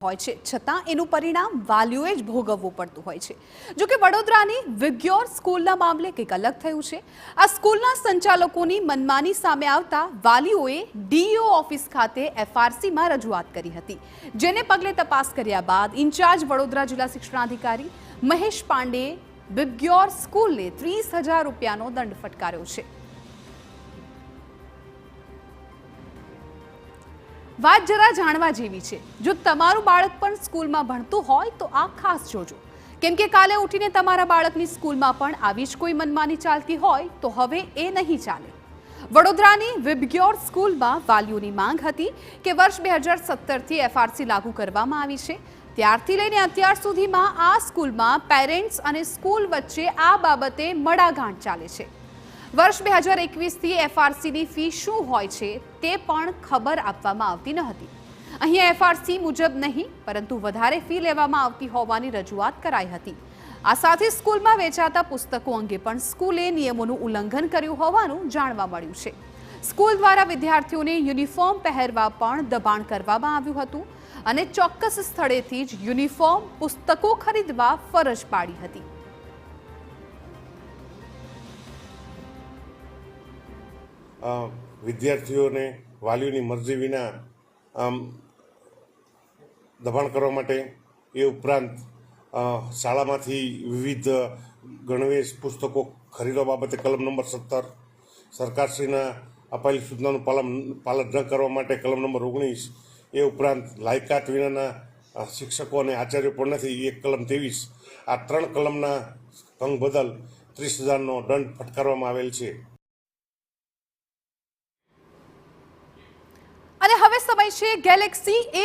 હોય છે છતાં એનું પરિણામ વાલીઓએ જ ભોગવવું પડતું હોય છે। જો કે વડોદરાની વિગ્યોર સ્કૂલના મામલે કંઈક અલગ થયું છે। આ સ્કૂલના સંચાલકોની મનમાની સામે આવતા વાલીઓએ ડીઈઓ ઓફિસ ખાતે એફઆરસીમાં રજૂઆત કરી હતી, જેને પગલે તપાસ કર્યા બાદ ઇન્ચાર્જ વડોદરા જિલ્લા શિક્ષણાધિકારી મહેશ પાંડેએ વિગ્યોર સ્કૂલને 30,000 રૂપિયાનો દંડ ફટકાર્યો છે। વાત જરા જાણવા જેવી છે। જો તમારું બાળક પણ સ્કૂલમાં ભણતું હોય તો આ ખાસ જોજો, કેમ કે કાલે ઉઠીને તમારા બાળકની સ્કૂલમાં પણ આવી જ કોઈ મનમાની ચાલતી હોય તો હવે એ નહીં ચાલે। વડોદરાની વિગ્યોર સ્કૂલમાં વાલીઓની માંગ હતી કે વર્ષ 2017થી એફઆરસી લાગુ કરવામાં આવી છે, ત્યારથી લઈને અત્યાર સુધીમાં આ સ્કૂલમાં પેરેન્ટ્સ અને સ્કૂલ વચ્ચે આ બાબતે મડાગાંઠ ચાલે છે। વર્ષ 2021થી એફઆરસીની ફી શું હોય છે તે પણ ખબર આપવામાં આવતી ન હતી। અહીંયા એફઆરસી મુજબ નહીં પરંતુ વધારે ફી લેવામાં આવતી હોવાની રજૂઆત કરાઈ હતી। આ સાથે સ્કૂલમાં વેચાતા પુસ્તકો અંગે પણ સ્કૂલે નિયમોનું ઉલ્લંઘન કર્યું હોવાનું જાણવા મળ્યું છે। સ્કૂલ દ્વારા વિદ્યાર્થીઓને યુનિફોર્મ પહેરવા પણ દબાણ કરવામાં આવ્યું હતું અને ચોક્કસ સ્થળેથી જ યુનિફોર્મ પુસ્તકો ખરીદવા ફરજ પાડી હતી। વિદ્યાર્થીઓને વાલીઓની મરજી વિના દબાણ કરવા માટે, એ ઉપરાંત શાળામાંથી વિવિધ ગણવેશ પુસ્તકો ખરીદવા બાબતે કલમ નંબર 17, સરકારશ્રીના અપાયેલી સૂચનાનું પાલન ન કરવા માટે કલમ નંબર 19, એ ઉપરાંત લાયકાત વિનાના શિક્ષકો અને આચાર્યો પણ નથી, એક કલમ 23, આ 3 કલમના ભંગ બદલ 30,000નો દંડ ફટકારવામાં આવેલ છે। અને હવે સમય છે ગેલેક્સી એ